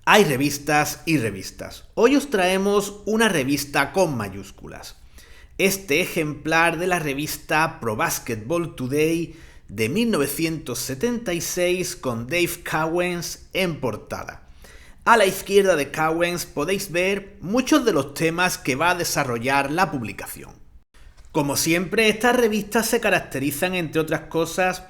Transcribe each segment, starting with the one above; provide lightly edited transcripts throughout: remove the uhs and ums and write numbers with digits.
Hay revistas y revistas. Hoy os traemos una revista con mayúsculas. Este ejemplar de la revista Pro Basketball Today de 1976 con Dave Cowens en portada. A la izquierda de Cowens podéis ver muchos de los temas que va a desarrollar la publicación. Como siempre, estas revistas se caracterizan, entre otras cosas,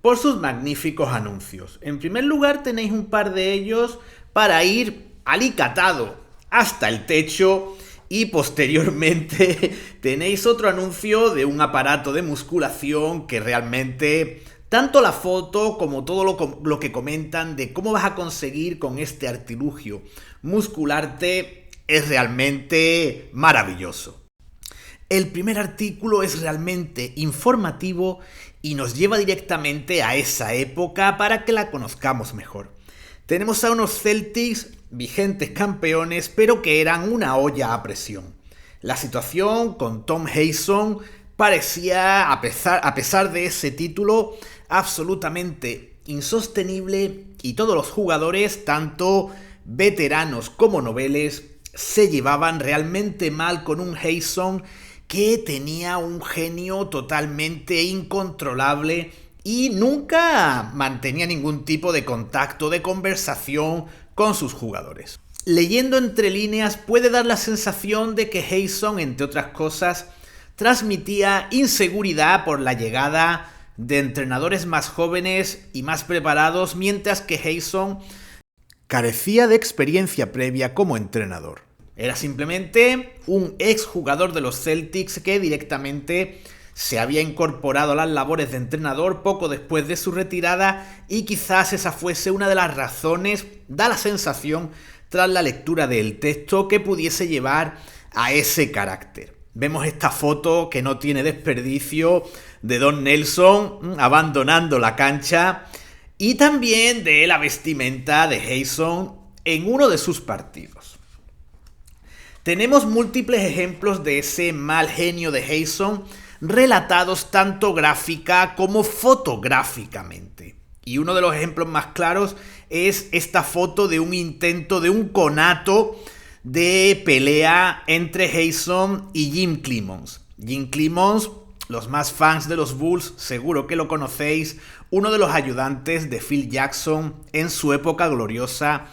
por sus magníficos anuncios. En primer lugar, tenéis un par de ellos para ir alicatado hasta el techo y posteriormente tenéis otro anuncio de un aparato de musculación que realmente tanto la foto como todo lo que comentan de cómo vas a conseguir con este artilugio muscularte es realmente maravilloso. El primer artículo es realmente informativo y nos lleva directamente a esa época para que la conozcamos mejor. Tenemos a unos Celtics vigentes campeones, pero que eran una olla a presión. La situación con Tom Hewson parecía, a pesar de ese título, absolutamente insostenible y todos los jugadores, tanto veteranos como noveles, se llevaban realmente mal con un Hewson que tenía un genio totalmente incontrolable y nunca mantenía ningún tipo de contacto, de conversación con sus jugadores. Leyendo entre líneas puede dar la sensación de que Hewson, entre otras cosas, transmitía inseguridad por la llegada de entrenadores más jóvenes y más preparados, mientras que Hewson carecía de experiencia previa como entrenador. Era simplemente un exjugador de los Celtics que directamente se había incorporado a las labores de entrenador poco después de su retirada y quizás esa fuese una de las razones, da la sensación, tras la lectura del texto, que pudiese llevar a ese carácter. Vemos esta foto que no tiene desperdicio de Don Nelson abandonando la cancha y también de la vestimenta de Hewson en uno de sus partidos. Tenemos múltiples ejemplos de ese mal genio de Hewson relatados tanto gráfica como fotográficamente. Y uno de los ejemplos más claros es esta foto de un intento de un conato de pelea entre Hewson y Jim Cleamons. Jim Cleamons, los más fans de los Bulls seguro que lo conocéis, uno de los ayudantes de Phil Jackson en su época gloriosa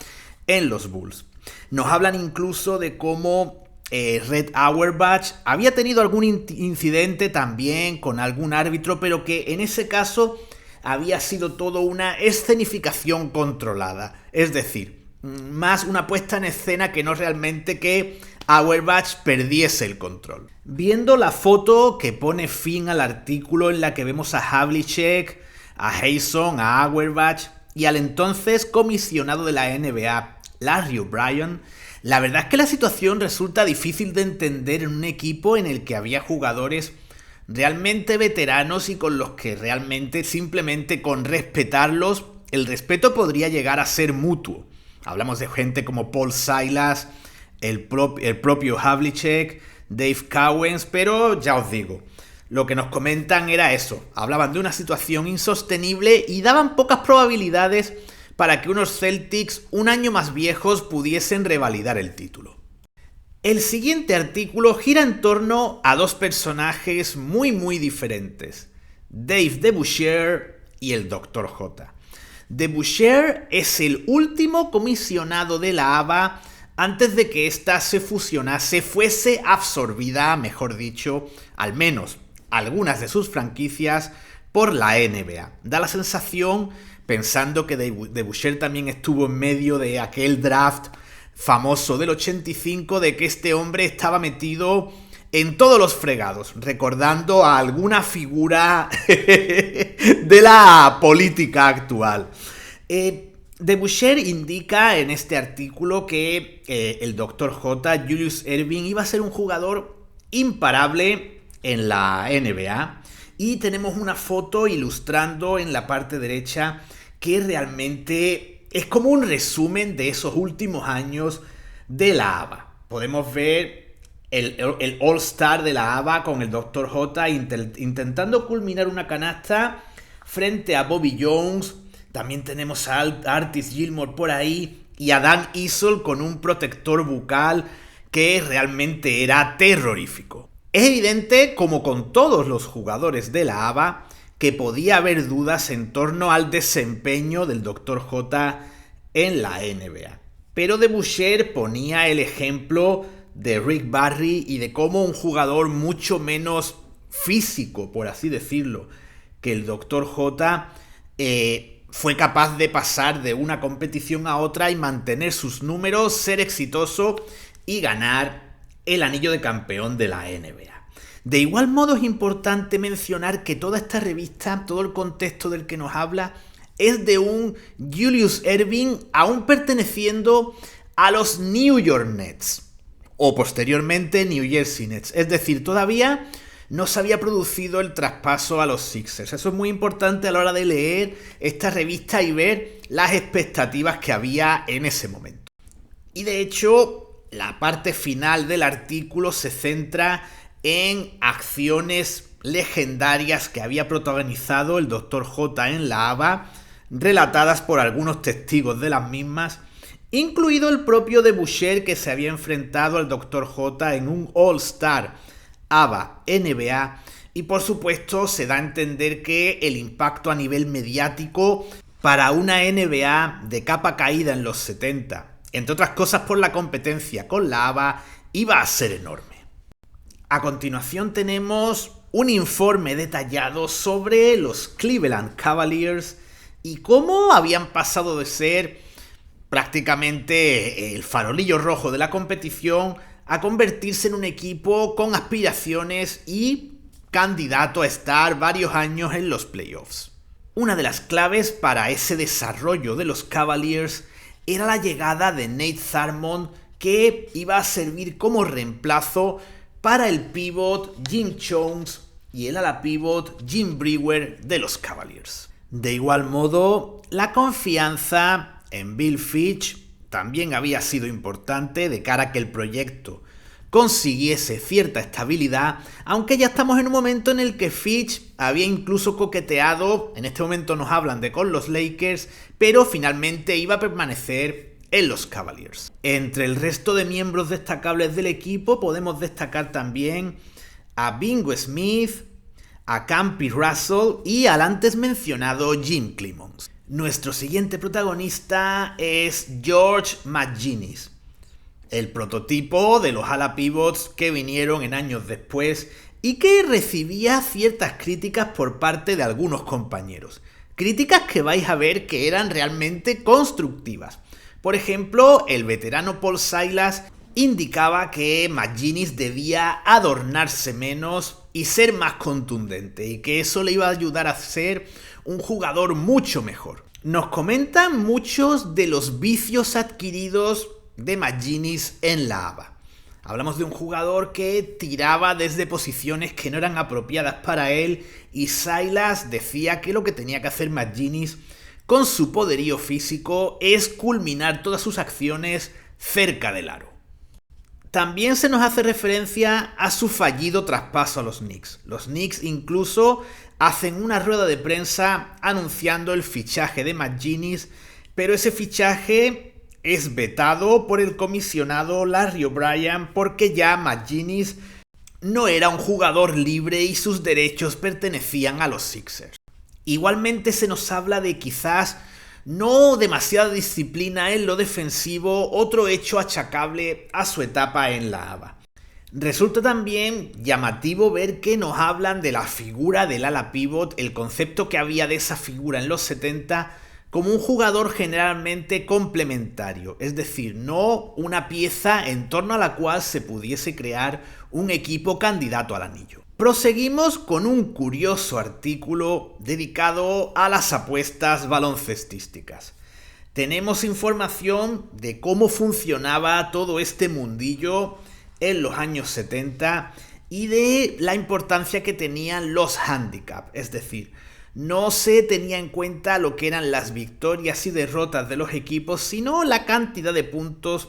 en los Bulls. Nos hablan incluso de cómo Red Auerbach había tenido algún incidente también con algún árbitro, pero que en ese caso había sido todo una escenificación controlada. Es decir, más una puesta en escena que no realmente que Auerbach perdiese el control. Viendo la foto que pone fin al artículo en la que vemos a Havlicek, a Hewson, a Auerbach y al entonces comisionado de la NBA, Larry O'Brien, la verdad es que la situación resulta difícil de entender en un equipo en el que había jugadores realmente veteranos y con los que realmente simplemente con respetarlos, el respeto podría llegar a ser mutuo. Hablamos de gente como Paul Silas, el propio Havlicek, Dave Cowens, pero ya os digo, lo que nos comentan era eso, hablaban de una situación insostenible y daban pocas probabilidades para que unos Celtics un año más viejos pudiesen revalidar el título. El siguiente artículo gira en torno a dos personajes muy diferentes, Dave DeBusschere y el Dr. J. DeBusschere es el último comisionado de la ABA antes de que ésta se fusionase, fuese absorbida, mejor dicho, al menos algunas de sus franquicias, por la NBA. Da la sensación, pensando que DeBusschere también estuvo en medio de aquel draft famoso del 85, de que este hombre estaba metido en todos los fregados, recordando a alguna figura de la política actual. DeBusschere indica en este artículo que el Dr. J, Julius Erving, iba a ser un jugador imparable en la NBA. Y tenemos una foto ilustrando en la parte derecha que realmente es como un resumen de esos últimos años de la ABA. Podemos ver el All-Star de la ABA con el Dr. J intentando culminar una canasta frente a Bobby Jones. También tenemos a Artis Gilmore por ahí y a Dan Issel con un protector bucal que realmente era terrorífico. Es evidente, como con todos los jugadores de la ABA, que podía haber dudas en torno al desempeño del Dr. J en la NBA. Pero de Boucher ponía el ejemplo de Rick Barry y de cómo un jugador mucho menos físico, por así decirlo, que el Dr. J fue capaz de pasar de una competición a otra y mantener sus números, ser exitoso y ganar el anillo de campeón de la NBA. De igual modo es importante mencionar que toda esta revista, todo el contexto del que nos habla, es de un Julius Erving aún perteneciendo a los New York Nets o posteriormente New Jersey Nets. Es decir, todavía no se había producido el traspaso a los Sixers. Eso es muy importante a la hora de leer esta revista y ver las expectativas que había en ese momento. Y de hecho, la parte final del artículo se centra en acciones legendarias que había protagonizado el Dr. J en la ABA, relatadas por algunos testigos de las mismas, incluido el propio de Boucher, que se había enfrentado al Dr. J en un All-Star ABA-NBA, y por supuesto se da a entender que el impacto a nivel mediático para una NBA de capa caída en los 70, entre otras cosas por la competencia con la ABA, iba a ser enorme. A continuación tenemos un informe detallado sobre los Cleveland Cavaliers y cómo habían pasado de ser prácticamente el farolillo rojo de la competición a convertirse en un equipo con aspiraciones y candidato a estar varios años en los playoffs. Una de las claves para ese desarrollo de los Cavaliers era la llegada de Nate Thurmond, que iba a servir como reemplazo para el pívot Jim Jones y el ala pívot Jim Brewer de los Cavaliers. De igual modo, la confianza en Bill Fitch también había sido importante de cara a que el proyecto consiguiese cierta estabilidad, aunque ya estamos en un momento en el que Fitch había incluso coqueteado, en este momento nos hablan de con los Lakers, pero finalmente iba a permanecer en los Cavaliers. Entre el resto de miembros destacables del equipo podemos destacar también a Bingo Smith, a Campy Russell y al antes mencionado Jim Clemons. Nuestro siguiente protagonista es George McGinnis, el prototipo de los ala pivots que vinieron en años después y que recibía ciertas críticas por parte de algunos compañeros. Críticas que vais a ver que eran realmente constructivas. Por ejemplo, el veterano Paul Silas indicaba que McGinnis debía adornarse menos y ser más contundente, y que eso le iba a ayudar a ser un jugador mucho mejor. Nos comentan muchos de los vicios adquiridos de McGinnis en la ABA. Hablamos de un jugador que tiraba desde posiciones que no eran apropiadas para él, y Silas decía que lo que tenía que hacer McGinnis con su poderío físico es culminar todas sus acciones cerca del aro. También se nos hace referencia a su fallido traspaso a los Knicks. Los Knicks incluso hacen una rueda de prensa anunciando el fichaje de McGinnis, pero ese fichaje es vetado por el comisionado Larry O'Brien porque ya McGinnis no era un jugador libre y sus derechos pertenecían a los Sixers. Igualmente se nos habla de quizás no demasiada disciplina en lo defensivo, otro hecho achacable a su etapa en la ABA. Resulta también llamativo ver que nos hablan de la figura del ala pivot, el concepto que había de esa figura en los 70 como un jugador generalmente complementario, es decir, no una pieza en torno a la cual se pudiese crear un equipo candidato al anillo. Proseguimos con un curioso artículo dedicado a las apuestas baloncestísticas. Tenemos información de cómo funcionaba todo este mundillo en los años 70 y de la importancia que tenían los handicaps, es decir, no se tenía en cuenta lo que eran las victorias y derrotas de los equipos, sino la cantidad de puntos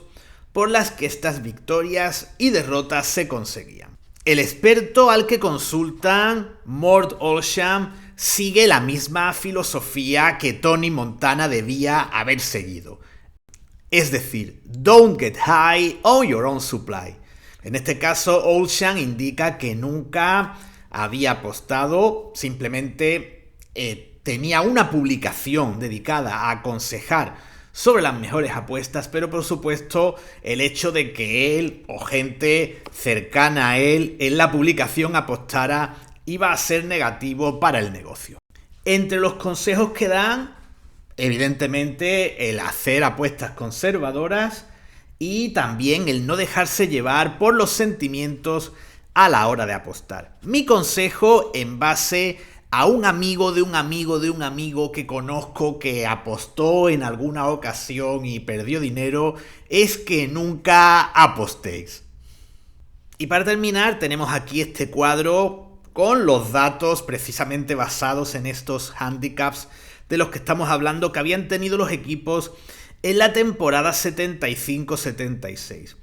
por las que estas victorias y derrotas se conseguían. El experto al que consultan, Mort Olsham, sigue la misma filosofía que Tony Montana debía haber seguido. es decir, don't get high on your own supply. En este caso, Ocean indica que nunca había apostado, simplemente tenía una publicación dedicada a aconsejar sobre las mejores apuestas, pero por supuesto el hecho de que él o gente cercana a él en la publicación apostara iba a ser negativo para el negocio. Entre los consejos que dan, evidentemente el hacer apuestas conservadoras y también el no dejarse llevar por los sentimientos a la hora de apostar. Mi consejo, en base a un amigo de un amigo de un amigo que conozco que apostó en alguna ocasión y perdió dinero, es que nunca apostéis. Y para terminar, tenemos aquí este cuadro con los datos precisamente basados en estos handicaps de los que estamos hablando que habían tenido los equipos en la temporada 75-76.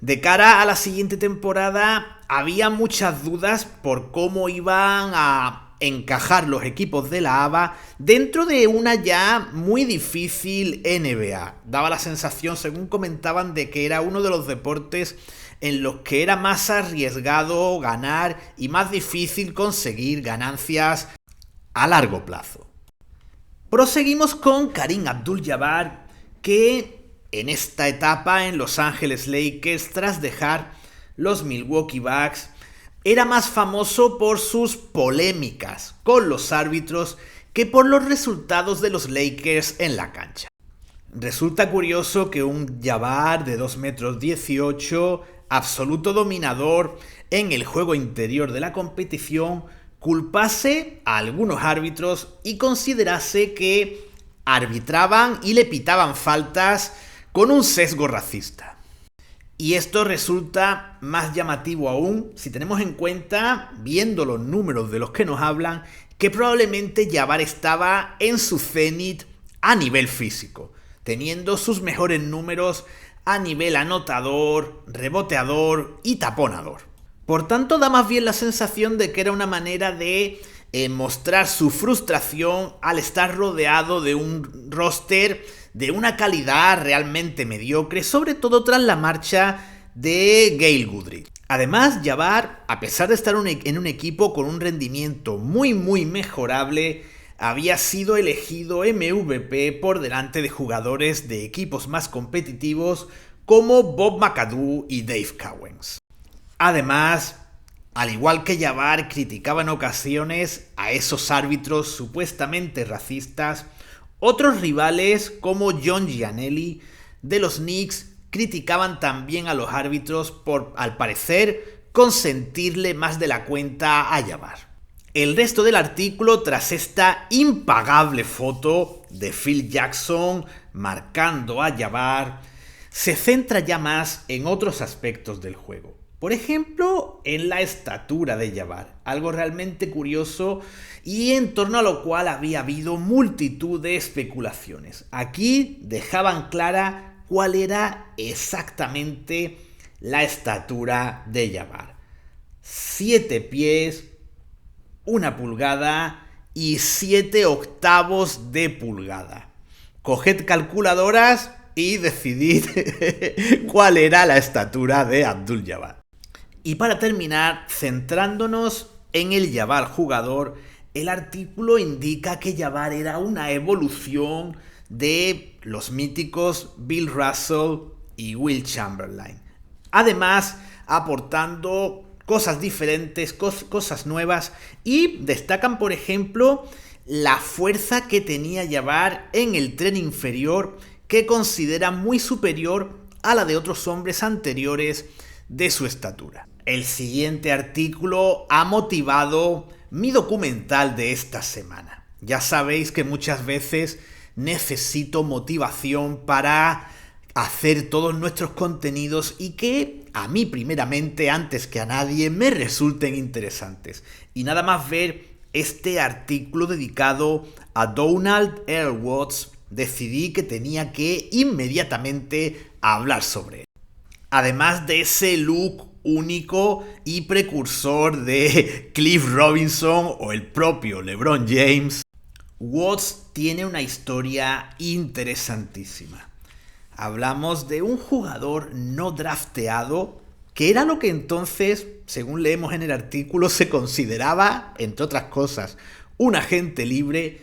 De cara a la siguiente temporada había muchas dudas por cómo iban a encajar los equipos de la ABA dentro de una ya muy difícil NBA. Daba la sensación, según comentaban, de que era uno de los deportes en los que era más arriesgado ganar y más difícil conseguir ganancias a largo plazo. Proseguimos con Kareem Abdul-Jabbar, que en esta etapa en Los Ángeles Lakers, tras dejar los Milwaukee Bucks, era más famoso por sus polémicas con los árbitros que por los resultados de los Lakers en la cancha. Resulta curioso que un Jabbar de 2,18 m, absoluto dominador en el juego interior de la competición, culpase a algunos árbitros y considerase que arbitraban y le pitaban faltas con un sesgo racista. Y esto resulta más llamativo aún si tenemos en cuenta, viendo los números de los que nos hablan, que probablemente Jabbar estaba en su cenit a nivel físico, teniendo sus mejores números a nivel anotador, reboteador y taponador. Por tanto, da más bien la sensación de que era una manera de mostrar su frustración al estar rodeado de un roster de una calidad realmente mediocre, sobre todo tras la marcha de Gail Goodrich. Además, Jabbar, a pesar de estar en un equipo con un rendimiento muy mejorable, había sido elegido MVP por delante de jugadores de equipos más competitivos como Bob McAdoo y Dave Cowens. Además, al igual que Jabbar, criticaba en ocasiones a esos árbitros supuestamente racistas. Otros rivales como John Giannelli de los Knicks criticaban también a los árbitros por, al parecer, consentirle más de la cuenta a Jabbar. El resto del artículo, tras esta impagable foto de Phil Jackson marcando a Jabbar, se centra ya más en otros aspectos del juego. Por ejemplo, en la estatura de Jabbar, algo realmente curioso y en torno a lo cual había habido multitud de especulaciones. Aquí dejaban clara cuál era exactamente la estatura de Jabbar. 7 pies, 1 pulgada y 7 octavos de pulgada. Coged calculadoras y decidid cuál era la estatura de Abdul-Jabbar. Y para terminar, centrándonos en el Jabbar jugador, el artículo indica que Jabbar era una evolución de los míticos Bill Russell y Will Chamberlain. Además, aportando cosas diferentes, cosas nuevas, y destacan, por ejemplo, la fuerza que tenía Jabbar en el tren inferior, que considera muy superior a la de otros hombres anteriores de su estatura. El siguiente artículo ha motivado mi documental de esta semana. Ya sabéis que muchas veces necesito motivación para hacer todos nuestros contenidos y que a mí primeramente, antes que a nadie, me resulten interesantes. Y nada más ver este artículo dedicado a Donald Earl Watts, decidí que tenía que inmediatamente hablar sobre él. Además de ese look único y precursor de Cliff Robinson o el propio LeBron James, Watts tiene una historia interesantísima. Hablamos de un jugador no drafteado, que era lo que entonces, según leemos en el artículo, se consideraba, entre otras cosas, un agente libre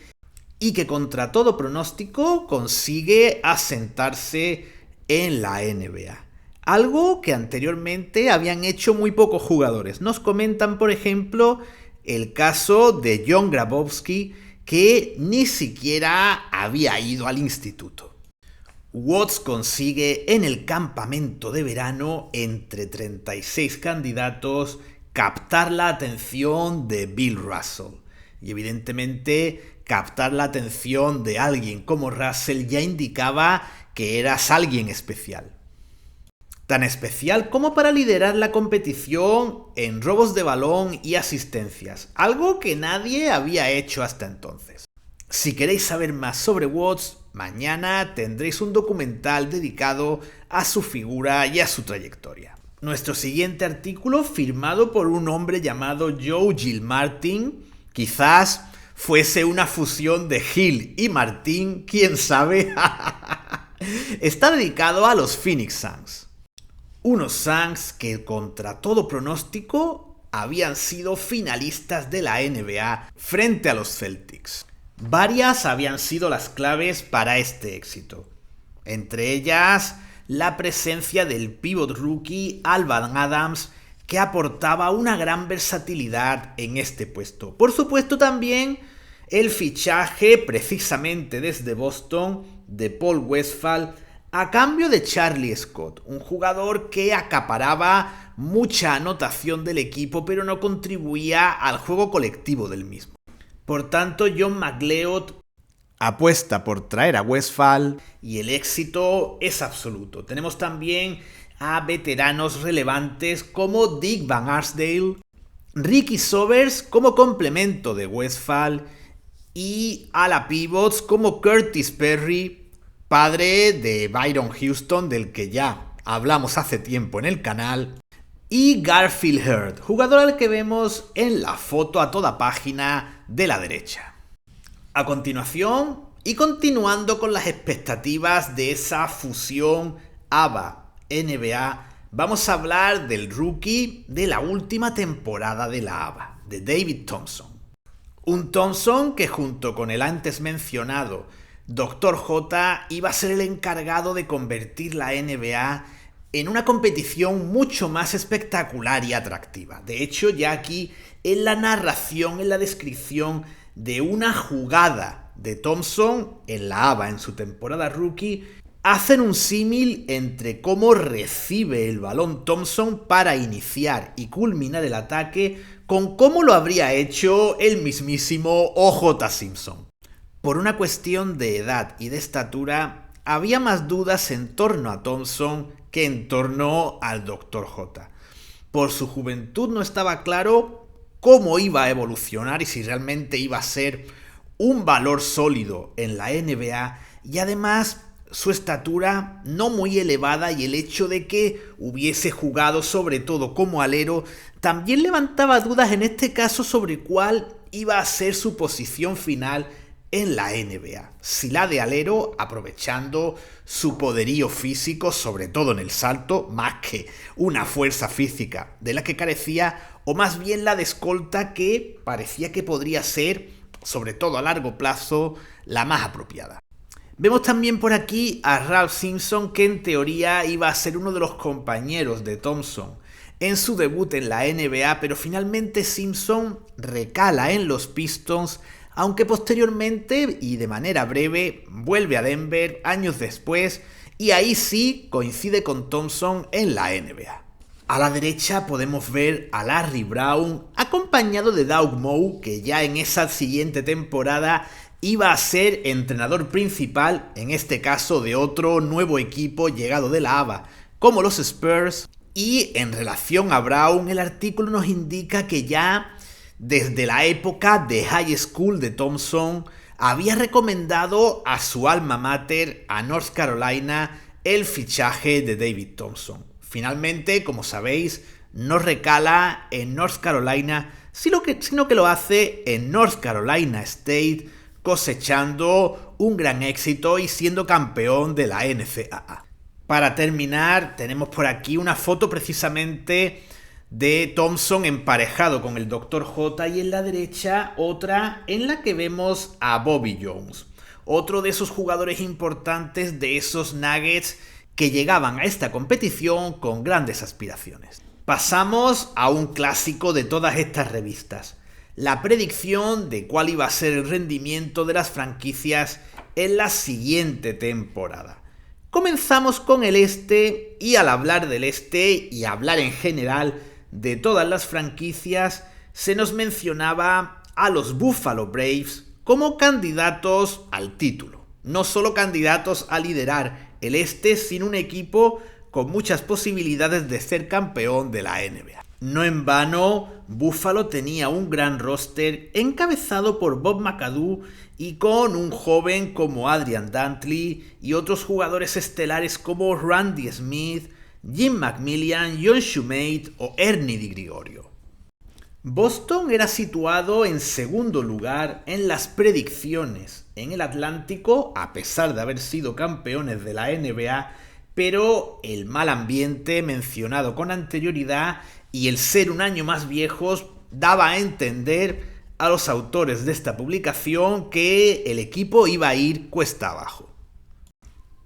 y que contra todo pronóstico consigue asentarse en la NBA. Algo que anteriormente habían hecho muy pocos jugadores. Nos comentan, por ejemplo, el caso de John Grabowski, que ni siquiera había ido al instituto. Watts consigue en el campamento de verano, entre 36 candidatos, captar la atención de Bill Russell. Y evidentemente, captar la atención de alguien como Russell ya indicaba que eras alguien especial. Tan especial como para liderar la competición en robos de balón y asistencias, algo que nadie había hecho hasta entonces. Si queréis saber más sobre Watts, mañana tendréis un documental dedicado a su figura y a su trayectoria. Nuestro siguiente artículo, firmado por un hombre llamado Joe Gilmartin, quizás fuese una fusión de Gil y Martín, quién sabe, está dedicado a los Phoenix Suns. Unos Suns que contra todo pronóstico habían sido finalistas de la NBA frente a los Celtics. Varias habían sido las claves para este éxito. Entre ellas, la presencia del pívot rookie Alvan Adams, que aportaba una gran versatilidad en este puesto. Por supuesto también el fichaje precisamente desde Boston de Paul Westphal a cambio de Charlie Scott, un jugador que acaparaba mucha anotación del equipo pero no contribuía al juego colectivo del mismo. Por tanto, John McLeod apuesta por traer a Westphal y el éxito es absoluto. Tenemos también a veteranos relevantes como Dick Van Arsdale, Ricky Sobers como complemento de Westphal y a la pivots como Curtis Perry, padre de Byron Houston, del que ya hablamos hace tiempo en el canal, y Garfield Hurd, jugador al que vemos en la foto a toda página de la derecha. A continuación, y continuando con las expectativas de esa fusión ABA-NBA, vamos a hablar del rookie de la última temporada de la ABA, de David Thompson. Un Thompson que junto con el antes mencionado Dr. J iba a ser el encargado de convertir la NBA en una competición mucho más espectacular y atractiva. De hecho, ya aquí en la narración, en la descripción de una jugada de Thompson en la ABA en su temporada rookie, hacen un símil entre cómo recibe el balón Thompson para iniciar y culminar el ataque con cómo lo habría hecho el mismísimo O.J. Simpson. Por una cuestión de edad y de estatura, había más dudas en torno a Thompson que en torno al Dr. J. Por su juventud no estaba claro cómo iba a evolucionar y si realmente iba a ser un valor sólido en la NBA, y además su estatura no muy elevada y el hecho de que hubiese jugado sobre todo como alero también levantaba dudas en este caso sobre cuál iba a ser su posición final en la NBA, si la de alero, aprovechando su poderío físico, sobre todo en el salto, más que una fuerza física de la que carecía, o más bien la de escolta, que parecía que podría ser, sobre todo a largo plazo, la más apropiada. Vemos también por aquí a Ralph Simpson, que en teoría iba a ser uno de los compañeros de Thompson en su debut en la NBA, pero finalmente Simpson recala en los Pistons, aunque posteriormente y de manera breve vuelve a Denver años después y ahí sí coincide con Thompson en la NBA. A la derecha podemos ver a Larry Brown acompañado de Doug Moe, que ya en esa siguiente temporada iba a ser entrenador principal, en este caso de otro nuevo equipo llegado de la ABA, como los Spurs. Y en relación a Brown, el artículo nos indica que ya desde la época de high school de Thompson había recomendado a su alma mater, a North Carolina, el fichaje de David Thompson. Finalmente, como sabéis, no recala en North Carolina, sino que lo hace en North Carolina State, cosechando un gran éxito y siendo campeón de la NCAA. Para terminar, tenemos por aquí una foto precisamente de Thompson emparejado con el Dr. J y en la derecha otra en la que vemos a Bobby Jones, otro de esos jugadores importantes de esos Nuggets que llegaban a esta competición con grandes aspiraciones. Pasamos a un clásico de todas estas revistas, la predicción de cuál iba a ser el rendimiento de las franquicias en la siguiente temporada. Comenzamos con el este y al hablar del este y hablar en general de todas las franquicias, se nos mencionaba a los Buffalo Braves como candidatos al título. No solo candidatos a liderar el este, sino un equipo con muchas posibilidades de ser campeón de la NBA. No en vano, Buffalo tenía un gran roster encabezado por Bob McAdoo y con un joven como Adrian Dantley y otros jugadores estelares como Randy Smith, Jim McMillian, John Shumate o Ernie Di Gregorio. Boston era situado en segundo lugar en las predicciones en el Atlántico, a pesar de haber sido campeones de la NBA, pero el mal ambiente mencionado con anterioridad y el ser un año más viejos daba a entender a los autores de esta publicación que el equipo iba a ir cuesta abajo.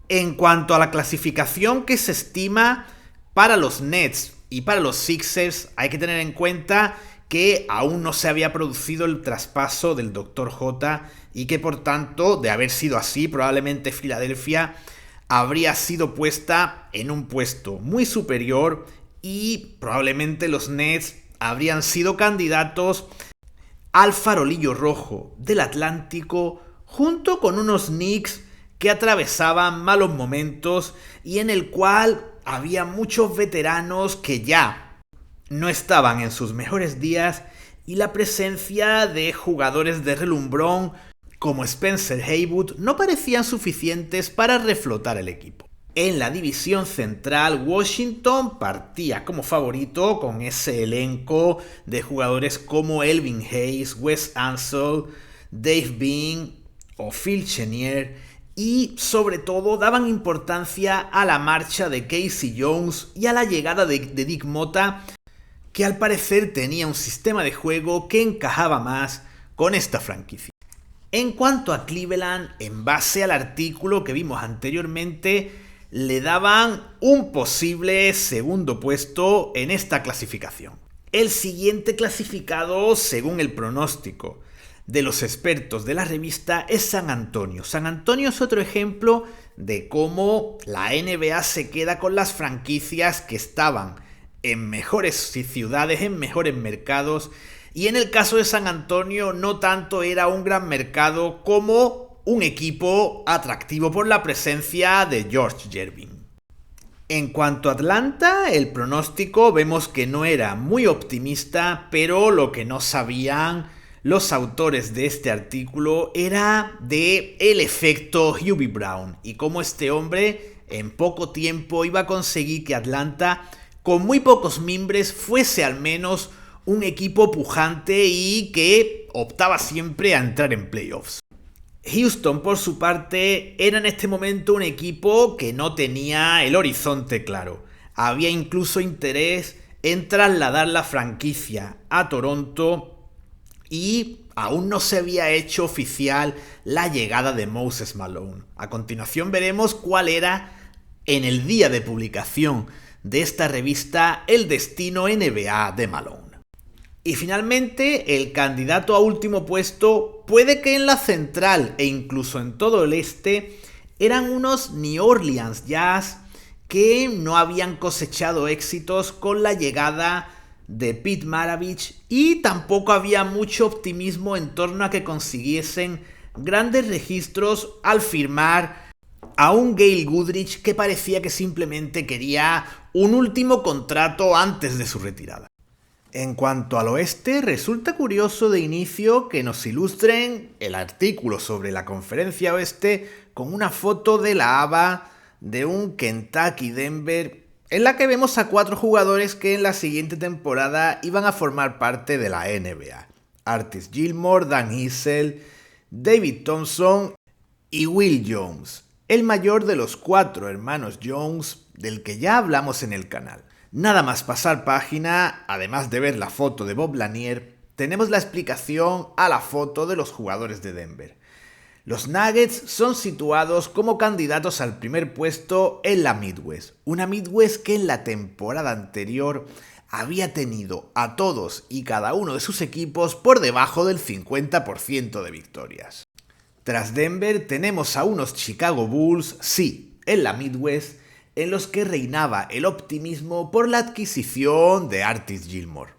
En cuanto a la clasificación que se estima para los Nets y para los Sixers, hay que tener en cuenta que aún no se había producido el traspaso del Dr. J y que por tanto, de haber sido así, probablemente Filadelfia habría sido puesta en un puesto muy superior y probablemente los Nets habrían sido candidatos al farolillo rojo del Atlántico junto con unos Knicks que atravesaban malos momentos y en el cual había muchos veteranos que ya no estaban en sus mejores días y la presencia de jugadores de relumbrón como Spencer Haywood no parecían suficientes para reflotar el equipo. En la división central, Washington partía como favorito con ese elenco de jugadores como Elvin Hayes, Wes Unseld, Dave Bean o Phil Chenier y sobre todo daban importancia a la marcha de Casey Jones y a la llegada de Dick Motta, que al parecer tenía un sistema de juego que encajaba más con esta franquicia. En cuanto a Cleveland, en base al artículo que vimos anteriormente, le daban un posible segundo puesto en esta clasificación. El siguiente clasificado, según el pronóstico de los expertos de la revista, es San Antonio. San Antonio es otro ejemplo de cómo la NBA se queda con las franquicias que estaban en mejores ciudades, en mejores mercados, y en el caso de San Antonio no tanto era un gran mercado como un equipo atractivo por la presencia de George Gervin. En cuanto a Atlanta, el pronóstico vemos que no era muy optimista, pero lo que no sabían los autores de este artículo era de el efecto Hubie Brown y cómo este hombre en poco tiempo iba a conseguir que Atlanta, con muy pocos mimbres, fuese al menos un equipo pujante y que optaba siempre a entrar en playoffs. Houston, por su parte, era en este momento un equipo que no tenía el horizonte claro. Había incluso interés en trasladar la franquicia a Toronto y aún no se había hecho oficial la llegada de Moses Malone. A continuación veremos cuál era, en el día de publicación de esta revista, el destino NBA de Malone. Y finalmente, el candidato a último puesto puede que en la central e incluso en todo el este eran unos New Orleans Jazz que no habían cosechado éxitos con la llegada de Pete Maravich y tampoco había mucho optimismo en torno a que consiguiesen grandes registros al firmar a un Gail Goodrich que parecía que simplemente quería un último contrato antes de su retirada. En cuanto al oeste, resulta curioso de inicio que nos ilustren el artículo sobre la conferencia oeste con una foto de la ABA de un Kentucky Denver en la que vemos a 4 jugadores que en la siguiente temporada iban a formar parte de la NBA. Artis Gilmore, Dan Issel, David Thompson y Will Jones. el mayor de los 4 hermanos Jones del que ya hablamos en el canal. Nada más pasar página, además de ver la foto de Bob Lanier, tenemos la explicación a la foto de los jugadores de Denver. Los Nuggets son situados como candidatos al primer puesto en la Midwest, una Midwest que en la temporada anterior había tenido a todos y cada uno de sus equipos por debajo del 50% de victorias. Tras Denver tenemos a unos Chicago Bulls, sí, en la Midwest, en los que reinaba el optimismo por la adquisición de Artis Gilmore.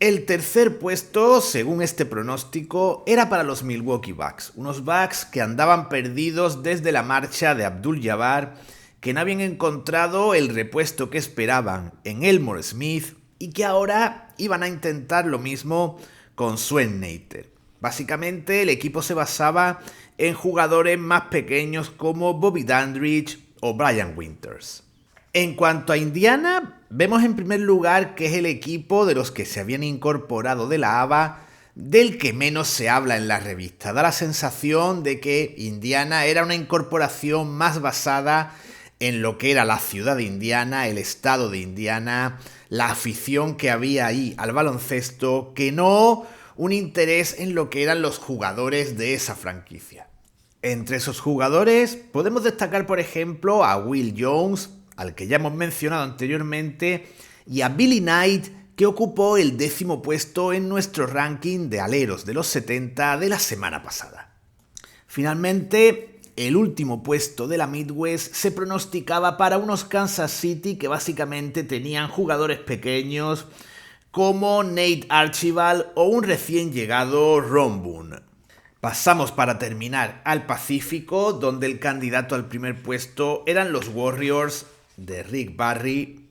El tercer puesto, según este pronóstico, era para los Milwaukee Bucks, unos Bucks que andaban perdidos desde la marcha de Abdul-Jabbar, que no habían encontrado el repuesto que esperaban en Elmore Smith y que ahora iban a intentar lo mismo con Swen Nater. Básicamente el equipo se basaba en jugadores más pequeños como Bobby Dandridge o Brian Winters. En cuanto a Indiana, vemos en primer lugar que es el equipo de los que se habían incorporado de la ABA del que menos se habla en la revista. Da la sensación de que Indiana era una incorporación más basada en lo que era la ciudad de Indiana, el estado de Indiana, la afición que había ahí al baloncesto, que no un interés en lo que eran los jugadores de esa franquicia. Entre esos jugadores podemos destacar, por ejemplo, a Will Jones, al que ya hemos mencionado anteriormente, y a Billy Knight, que ocupó el 10º puesto en nuestro ranking de aleros de los 70 de la semana pasada. Finalmente, el último puesto de la Midwest se pronosticaba para unos Kansas City que básicamente tenían jugadores pequeños como Nate Archibald o un recién llegado Ron Boone. Pasamos para terminar al Pacífico, donde el candidato al primer puesto eran los Warriors de Rick Barry,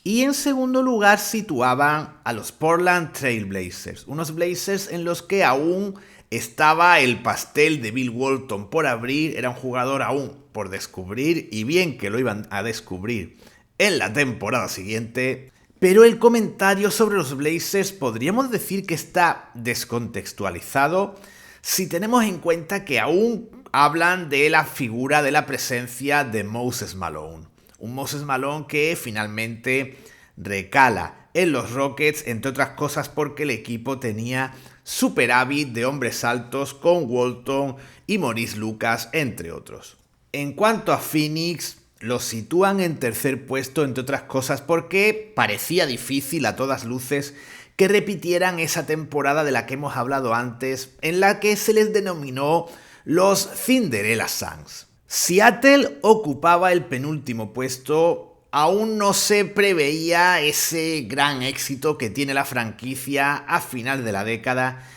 y en segundo lugar situaban a los Portland Trail Blazers, unos Blazers en los que aún estaba el pastel de Bill Walton por abrir, era un jugador aún por descubrir, y bien que lo iban a descubrir en la temporada siguiente, pero el comentario sobre los Blazers podríamos decir que está descontextualizado si tenemos en cuenta que aún hablan de la figura de la presencia de Moses Malone. Un Moses Malone que finalmente recala en los Rockets, entre otras cosas porque el equipo tenía superávit de hombres altos con Walton y Maurice Lucas, entre otros. En cuanto a Phoenix, los sitúan en tercer puesto, entre otras cosas porque parecía difícil a todas luces que repitieran esa temporada de la que hemos hablado antes, en la que se les denominó los Cinderella Suns. Seattle ocupaba el penúltimo puesto, aún no se preveía ese gran éxito que tiene la franquicia a final de la década,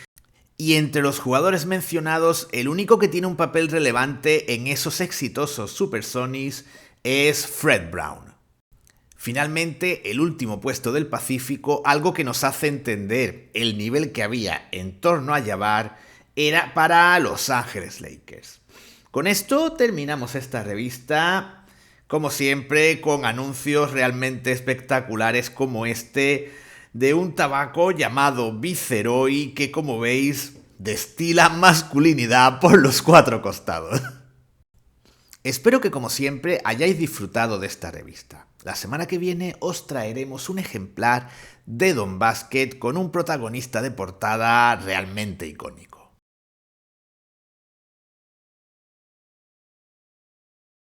y entre los jugadores mencionados, el único que tiene un papel relevante en esos exitosos Supersonics es Fred Brown. Finalmente, el último puesto del Pacífico, algo que nos hace entender el nivel que había en torno a Jabbar, era para Los Ángeles Lakers. Con esto terminamos esta revista, como siempre, con anuncios realmente espectaculares como este de un tabaco llamado Viceroy que, como veis, destila masculinidad por los 4 costados. Espero que, como siempre, hayáis disfrutado de esta revista. La semana que viene os traeremos un ejemplar de Don Basket con un protagonista de portada realmente icónico.